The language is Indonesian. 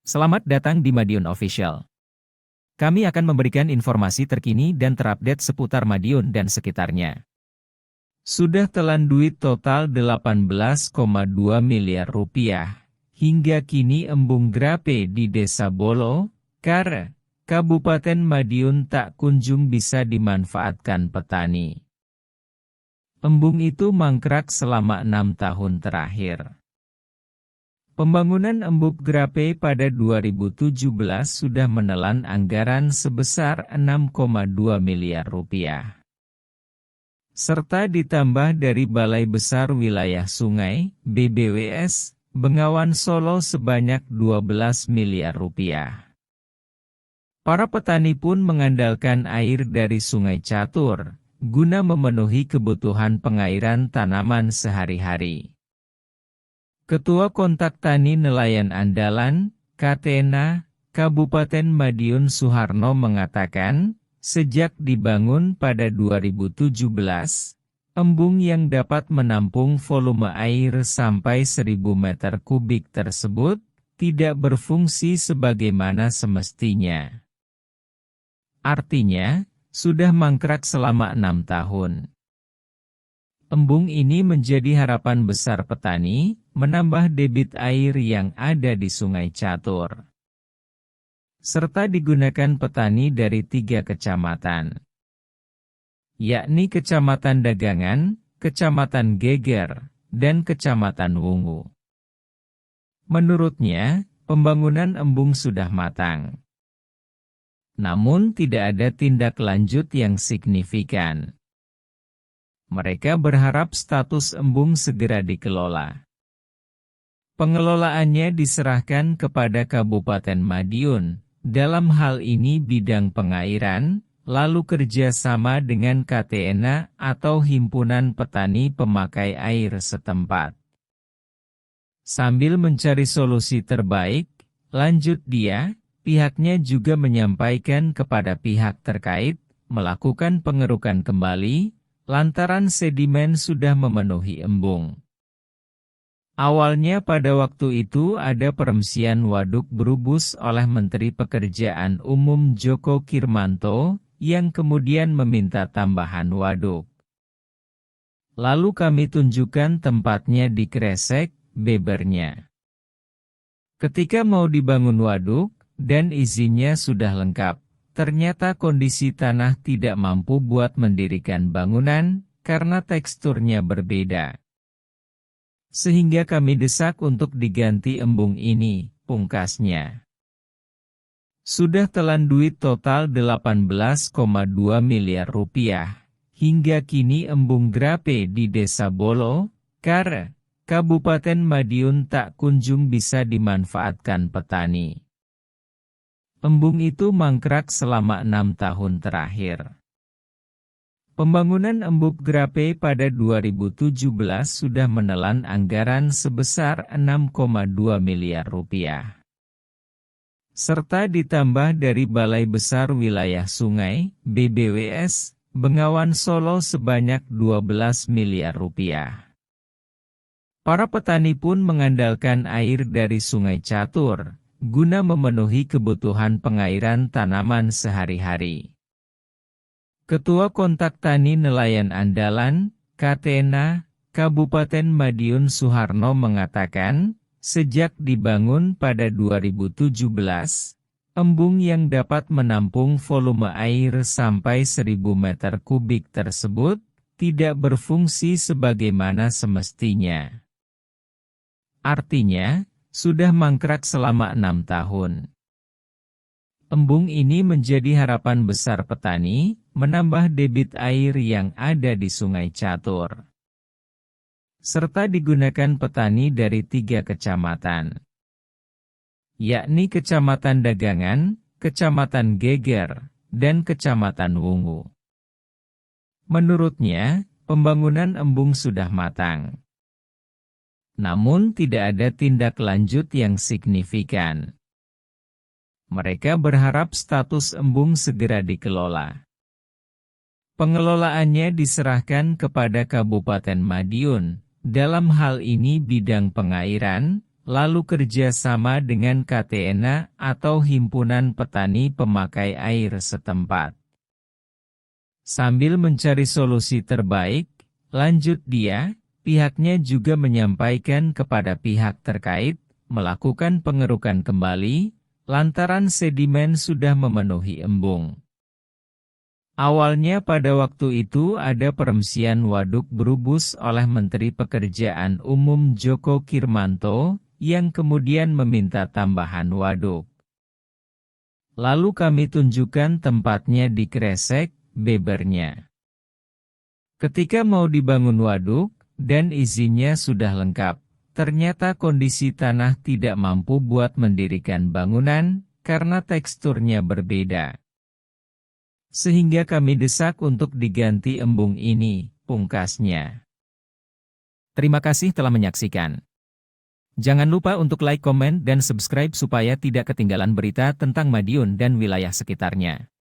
Selamat datang di Madiun Official. Kami akan memberikan informasi terkini dan terupdate seputar Madiun dan sekitarnya. Sudah telan duit total 18,2 miliar rupiah. Hingga kini embung grape di Desa Bolo, Kare, Kabupaten Madiun tak kunjung bisa dimanfaatkan petani. Embung itu mangkrak selama 6 tahun terakhir. Pembangunan embung grape pada 2017 sudah menelan anggaran sebesar 6,2 miliar rupiah. Serta ditambah dari Balai Besar Wilayah Sungai, BBWS, Bengawan Solo sebanyak 12 miliar rupiah. Para petani pun mengandalkan air dari Sungai Catur, guna memenuhi kebutuhan pengairan tanaman sehari-hari. Ketua Kontak Tani Nelayan Andalan, KTNA, Kabupaten Madiun Suharno mengatakan, sejak dibangun pada 2017, embung yang dapat menampung volume air sampai 1.000 meter kubik tersebut, tidak berfungsi sebagaimana semestinya. Artinya, sudah mangkrak selama 6 tahun. Embung ini menjadi harapan besar petani, menambah debit air yang ada di Sungai Catur. Serta digunakan petani dari 3 kecamatan, yakni Kecamatan Dagangan, Kecamatan Geger, dan Kecamatan Wungu. Menurutnya, pembangunan embung sudah matang. Namun tidak ada tindak lanjut yang signifikan. Mereka berharap status embung segera dikelola. Pengelolaannya diserahkan kepada Kabupaten Madiun, dalam hal ini bidang pengairan, lalu kerjasama dengan KTNA atau Himpunan Petani Pemakai Air setempat. Sambil mencari solusi terbaik, lanjut dia, pihaknya juga menyampaikan kepada pihak terkait, melakukan pengerukan kembali, lantaran sedimen sudah memenuhi embung. Awalnya pada waktu itu ada peremsian waduk Brubus oleh Menteri Pekerjaan Umum Joko Kirmanto, yang kemudian meminta tambahan waduk. Lalu kami tunjukkan tempatnya di Kresek, Bebernya. Ketika mau dibangun waduk, dan izinnya sudah lengkap, ternyata kondisi tanah tidak mampu buat mendirikan bangunan, karena teksturnya berbeda. Sehingga kami desak untuk diganti embung ini, pungkasnya. Sudah telan duit total 18,2 miliar rupiah. Hingga kini embung grape di Desa Bolo, Kare, Kabupaten Madiun tak kunjung bisa dimanfaatkan petani. Embung itu mangkrak selama 6 tahun terakhir. Pembangunan embung grape pada 2017 sudah menelan anggaran sebesar 6,2 miliar rupiah. Serta ditambah dari Balai Besar Wilayah Sungai, BBWS, Bengawan Solo sebanyak 12 miliar rupiah. Para petani pun mengandalkan air dari Sungai Catur, guna memenuhi kebutuhan pengairan tanaman sehari-hari. Ketua Kontak Tani Nelayan Andalan, KTNA, Kabupaten Madiun Suharno mengatakan, sejak dibangun pada 2017, embung yang dapat menampung volume air sampai 1.000 meter kubik tersebut, tidak berfungsi sebagaimana semestinya. Artinya, sudah mangkrak selama 6 tahun. Embung ini menjadi harapan besar petani, menambah debit air yang ada di Sungai Catur. Serta digunakan petani dari 3 kecamatan, yakni Kecamatan Dagangan, Kecamatan Geger, dan Kecamatan Wungu. Menurutnya, pembangunan embung sudah matang. Namun tidak ada tindak lanjut yang signifikan. Mereka berharap status embung segera dikelola. Pengelolaannya diserahkan kepada Kabupaten Madiun, dalam hal ini bidang pengairan, lalu kerja sama dengan KTNA atau Himpunan Petani Pemakai Air setempat. Sambil mencari solusi terbaik, lanjut dia, pihaknya juga menyampaikan kepada pihak terkait, melakukan pengerukan kembali, lantaran sedimen sudah memenuhi embung. Awalnya pada waktu itu ada peremsian waduk Brubus oleh Menteri Pekerjaan Umum Djoko Kirmanto, yang kemudian meminta tambahan waduk. Lalu kami tunjukkan tempatnya di Kresek, Bebernya. Ketika mau dibangun waduk, dan izinnya sudah lengkap, ternyata kondisi tanah tidak mampu buat mendirikan bangunan, karena teksturnya berbeda. Sehingga kami desak untuk diganti embung ini, pungkasnya. Terima kasih telah menyaksikan. Jangan lupa untuk like, komen, dan subscribe supaya tidak ketinggalan berita tentang Madiun dan wilayah sekitarnya.